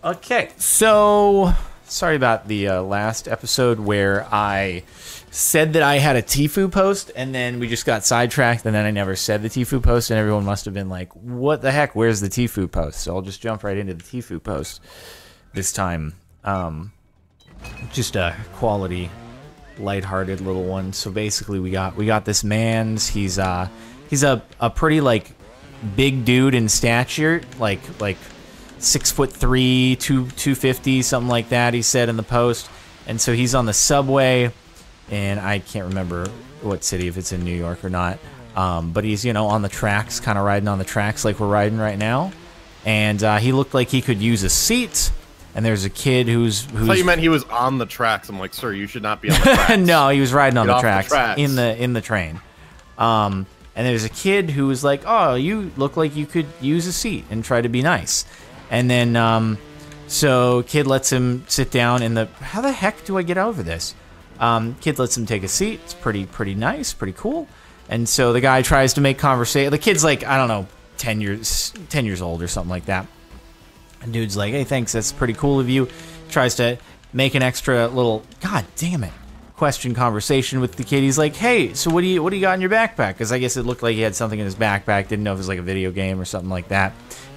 Okay, so sorry about the last episode where I said that I had a Tfue post, and then we just got sidetracked, and then I never said the Tfue post, and everyone must have been like, what the heck, where's the Tfue post? So I'll just jump right into the Tfue post this time. Just a quality, lighthearted little one. So basically we got this man's, he's a pretty, like, big dude in stature, like 6'3", 250, something like that, he said in the post. And so he's on the subway, and I can't remember what city, if it's in New York or not. But he's, you know, on the tracks, kind of riding on the tracks like we're riding right now. And he looked like he could use a seat. And there's a kid who's I thought you meant he was on the tracks. I'm like, sir, you should not be on the tracks. No, he was riding on the tracks, in the train. And there's a kid who was like, oh, you look like you could use a seat, and try to be nice. And then, so kid lets him sit down in the, how the heck do I get over this? Kid lets him take a seat. It's pretty nice, pretty cool. And so the guy tries to make conversation. The kid's like, I don't know, 10 years old or something like that. And dude's like, hey, thanks, that's pretty cool of you. Tries to make an extra little, god damn it, question conversation with the kid. He's like, hey, so what do you got in your backpack? Because I guess it looked like he had something in his backpack. Didn't know if it was like a video game or something like that.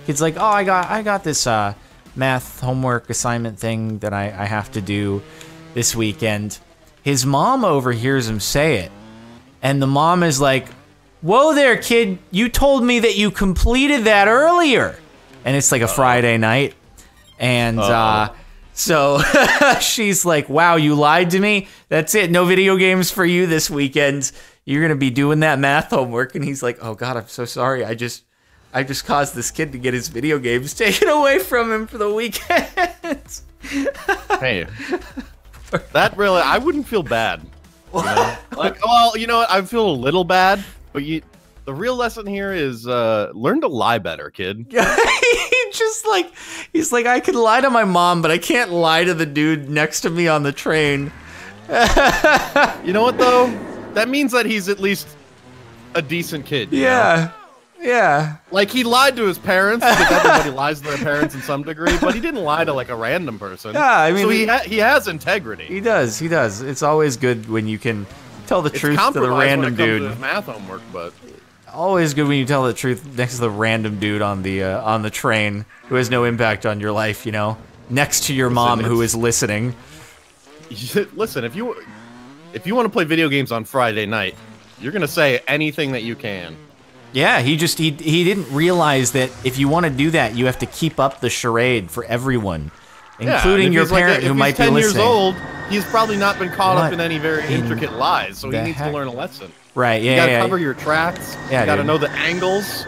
Kid's like, oh, I got this math homework assignment thing that I have to do this weekend. His mom overhears him say it, and the mom is like, whoa there, kid, you told me that you completed that earlier. And it's like a Friday night, and so she's like, wow, you lied to me? That's it, no video games for you this weekend. You're gonna be doing that math homework. And he's like, oh god, I'm so sorry, I just caused this kid to get his video games taken away from him for the weekend. Hey, that really, I wouldn't feel bad. You know? Like, well, you know what? I feel a little bad, but the real lesson here is learn to lie better, kid. He's like, I could lie to my mom, but I can't lie to the dude next to me on the train. You know what, though? That means that he's at least a decent kid. Yeah. Know? Yeah. Like, he lied to his parents, because everybody lies to their parents in some degree, but he didn't lie to, like, a random person. Yeah, I mean... So he has integrity. He does. It's always good when you can tell the truth to the random dude. It's math homework, but... Always good when you tell the truth next to the random dude on the train who has no impact on your life, you know? Next to your mom who is listening. Listen, if you want to play video games on Friday night, you're going to say anything that you can. Yeah, he didn't realize that if you want to do that, you have to keep up the charade for everyone, including your parent who might be listening. If he's 10 years old, he's probably not been caught up in any very intricate lies, so he needs to learn a lesson. Right, yeah, you gotta cover your tracks, you gotta know the angles.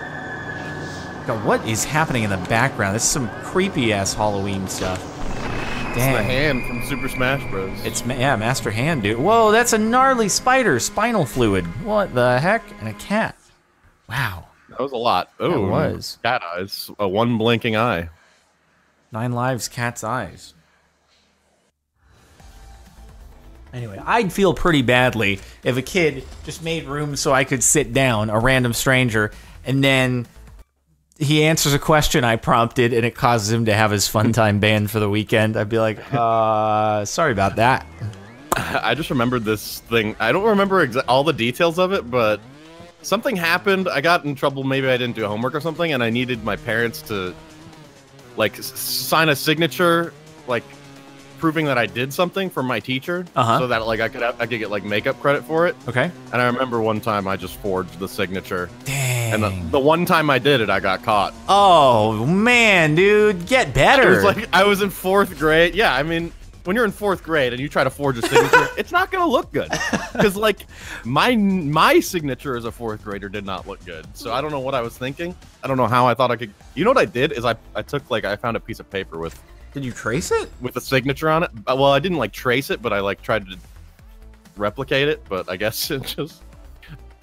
God, what is happening in the background? This is some creepy-ass Halloween stuff. Dang. It's the hand from Super Smash Bros. It's, yeah, Master Hand, dude. Whoa, that's a gnarly spider, spinal fluid. What the heck? And a cat. Wow. That was a lot. Oh, it was. Cat eyes. A one blinking eye. 9 lives, cat's eyes. Anyway, I'd feel pretty badly if a kid just made room so I could sit down, a random stranger, and then he answers a question I prompted and it causes him to have his fun time banned for the weekend. I'd be like, sorry about that. I just remembered this thing. I don't remember all the details of it, but something happened. I got in trouble. Maybe I didn't do homework or something, and I needed my parents to, like, sign a signature, like, proving that I did something for my teacher, so that, like, I could get, like, makeup credit for it. Okay. And I remember one time I just forged the signature. Dang. And the one time I did it, I got caught. Oh man, dude, get better. It was like I was in 4th grade. Yeah, I mean, when you're in 4th grade and you try to forge a signature, it's not gonna look good, because like my signature as a 4th grader did not look good. So I don't know what I was thinking. I don't know how I thought I could. You know what I did is I took, like, I found a piece of paper with. Did you trace it? With a signature on it. Well, I didn't, like, trace it, but I, like, tried to replicate it. But I guess it just...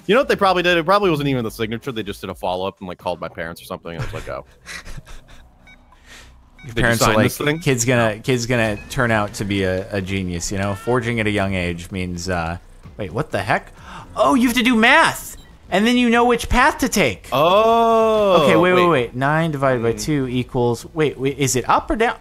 You know what they probably did? It probably wasn't even the signature. They just did a follow-up and, like, called my parents or something. And I was like, oh. Your parents are like, kid's gonna turn out to be a genius, you know? Forging at a young age means, wait, what the heck? Oh, you have to do math! And then you know which path to take. Oh. Okay, wait. 9 divided by 2 equals... Wait, is it up or down?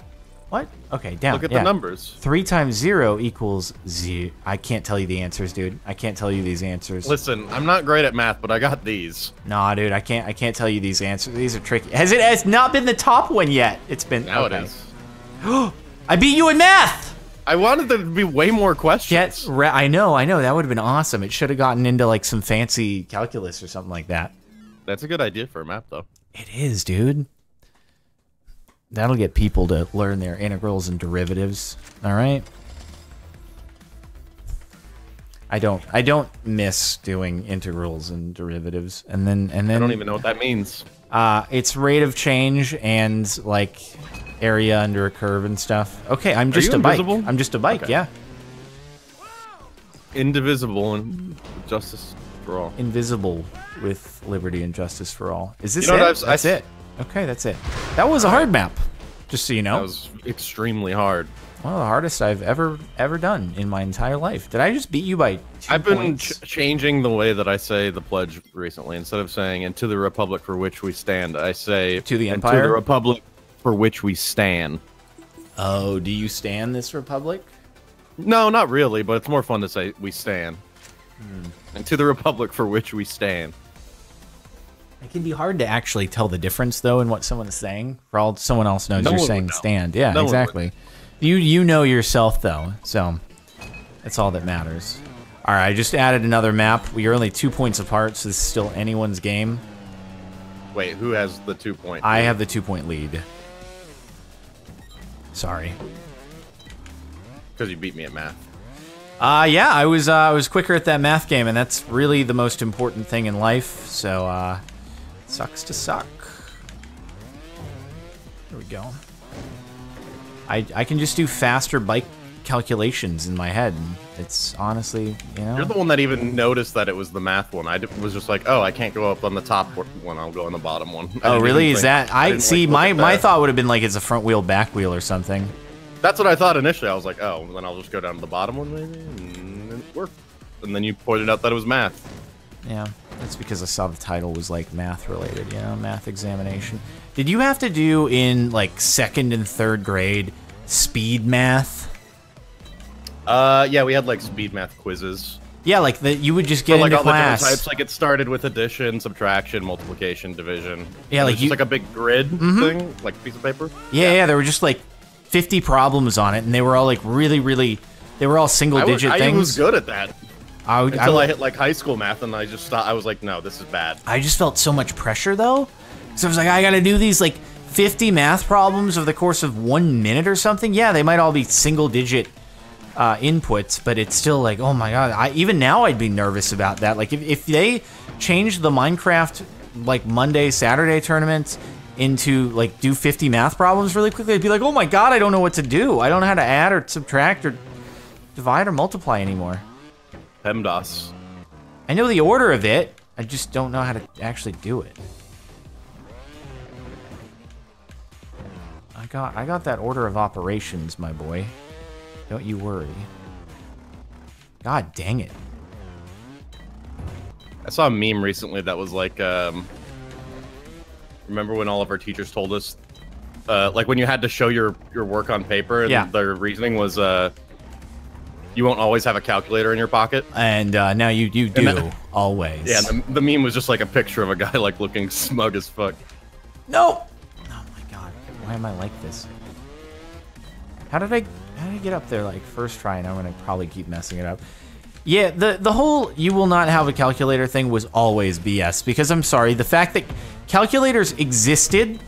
What? Okay, down. Look at the numbers. 3 times 0 equals 0. I can't tell you the answers, dude. I can't tell you these answers. Listen, I'm not great at math, but I got these. Nah, dude, I can't tell you these answers. These are tricky. Has not been the top one yet. It's been Now okay. it is. I beat you in math. I wanted there to be way more questions. I know. That would have been awesome. It should have gotten into like some fancy calculus or something like that. That's a good idea for a map, though. It is, dude. That'll get people to learn their integrals and derivatives. All right. I don't miss doing integrals and derivatives, and then I don't even know what that means. It's rate of change and like area under a curve and stuff. Okay, I'm just a bike. I'm just a bike. Okay. Yeah. Indivisible and justice for all. Invisible with liberty and justice for all. Is this it? That's it. Okay, that's it. That was a hard map, just so you know. That was extremely hard. One of the hardest I've ever done in my entire life. Did I just beat you by 2 I've been points? Changing the way that I say the pledge recently. Instead of saying "and to the republic for which we stand," I say "to the and empire, to the republic for which we stand." Oh, do you stand this republic? No, not really, but it's more fun to say "we stand." And to the republic for which we stand. It can be hard to actually tell the difference, though, in what someone is saying. For all someone else knows, you're saying stand. Yeah, exactly. You know yourself, though, so that's all that matters. All right, I just added another map. We are only 2 points apart, so this is still anyone's game. Wait, who has the 2 point? I have the 2-point lead. Sorry. Because you beat me at math. Yeah, I was quicker at that math game, and that's really the most important thing in life. So, sucks to suck. There we go. I can just do faster bike calculations in my head. And it's honestly, you know. You're the one that even noticed that it was the math one. I was just like, oh, I can't go up on the top one. I'll go on the bottom one. Oh, really? Is that? I see. Like, my thought would have been like it's a front wheel, back wheel, or something. That's what I thought initially. I was like, oh, then I'll just go down to the bottom one maybe, and it worked. And then you pointed out that it was math. Yeah, that's because I saw the title was like math related, you know, math examination. Did you have to do in like 2nd and 3rd grade speed math? Yeah, we had like speed math quizzes. Yeah, like you would just get like into all class. The different types, like it started with addition, subtraction, multiplication, division. Yeah, like just like a big grid thing, like a piece of paper. Yeah, there were just like 50 problems on it, and they were all like really, they were all single-digit things. I was good at that. Until I hit like high school math, and I just thought, I was like, no, this is bad. I just felt so much pressure, though. So I was like, I gotta do these like 50 math problems over the course of 1 minute or something. Yeah, they might all be single-digit inputs, but it's still like, oh my god. Even now, I'd be nervous about that. Like, if they changed the Minecraft like Monday, Saturday tournaments into like do 50 math problems really quickly, I'd be like, oh my god, I don't know what to do. I don't know how to add or subtract or divide or multiply anymore. PEMDAS. I know the order of it, I just don't know how to actually do it. I got that order of operations, my boy. Don't you worry. God dang it. I saw a meme recently that was like, remember when all of our teachers told us, like when you had to show your work on paper, and their reasoning was, you won't always have a calculator in your pocket. And now you do, always. Yeah, the meme was just like a picture of a guy like looking smug as fuck. No! Oh my god, why am I like this? How did I get up there like first try, and I'm gonna probably keep messing it up. Yeah, the whole you will not have a calculator thing was always BS, because I'm sorry, the fact that calculators existed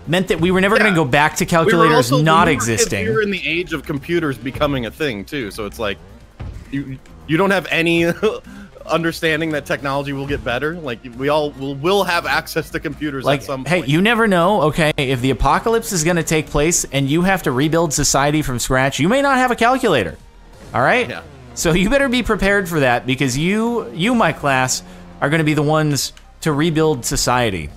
meant that we were never going to go back to calculators not existing. We were in the age of computers becoming a thing too, so it's like you don't have any understanding that technology will get better. Like we all will have access to computers at some point. Hey, you never know. Okay, if the apocalypse is going to take place and you have to rebuild society from scratch, you may not have a calculator. All right? Yeah. So you better be prepared for that, because you my class are going to be the ones to rebuild society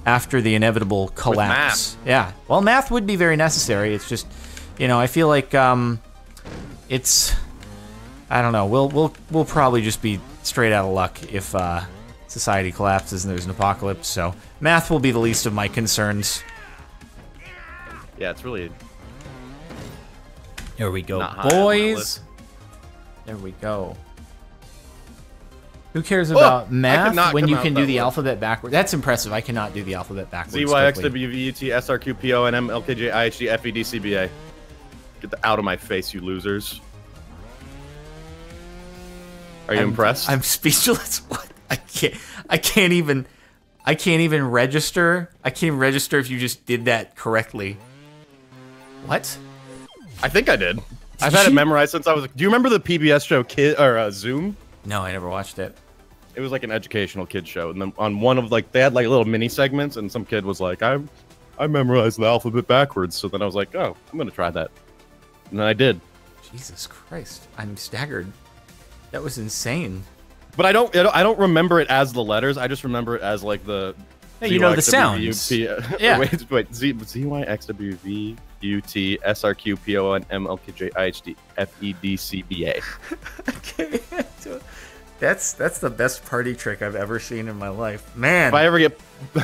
after the inevitable collapse. With math. Yeah. Well, math would be very necessary. It's just, you know, I feel like it's, I don't know. We'll probably just be straight out of luck if society collapses and there's an apocalypse. So math will be the least of my concerns. Yeah, it's really There we go, Not high on my boys. list. There we go. Who cares about math when you can do the alphabet backwards? That's impressive. I cannot do the alphabet backwards. Z, Y, X, W, V, U, T, S, R, Q, P, O, N, M, L, K, J, I, H, D, F, E, D, C, B, A. Get out of my face, you losers. Are you impressed? I'm speechless. What? I can't even register. I can't even register if you just did that correctly. What? I think I did. I've had it memorized since I was. Do you remember the PBS show Zoom? No, I never watched it. It was like an educational kids show, and then on one of they had like little mini segments, and some kid was like, I memorized the alphabet backwards. So then I was like, oh, I'm gonna try that, and then I did. Jesus Christ, I'm staggered. That was insane. But I don't remember it as the letters. I just remember it as like the. Hey, you know the sounds. Yeah. Wait. Z, Y, X, W, V, U, T, S, R, Q, P, O, N, M, L, K, J, I, H, D, F, E, D, C, B, A. Okay. That's the best party trick I've ever seen in my life, man. If I ever get,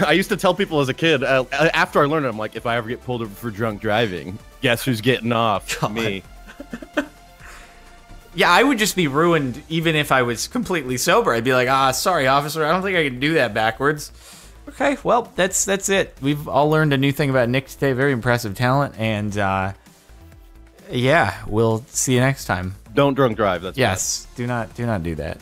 I used to tell people as a kid after I learned it, I'm like, if I ever get pulled over for drunk driving, guess who's getting off? God. Me. Yeah, I would just be ruined even if I was completely sober. I'd be like, sorry, officer, I don't think I can do that backwards. Okay, well, that's it. We've all learned a new thing about Nick today. Very impressive talent, and yeah, we'll see you next time. Don't drunk drive. That's yes. Do not do that.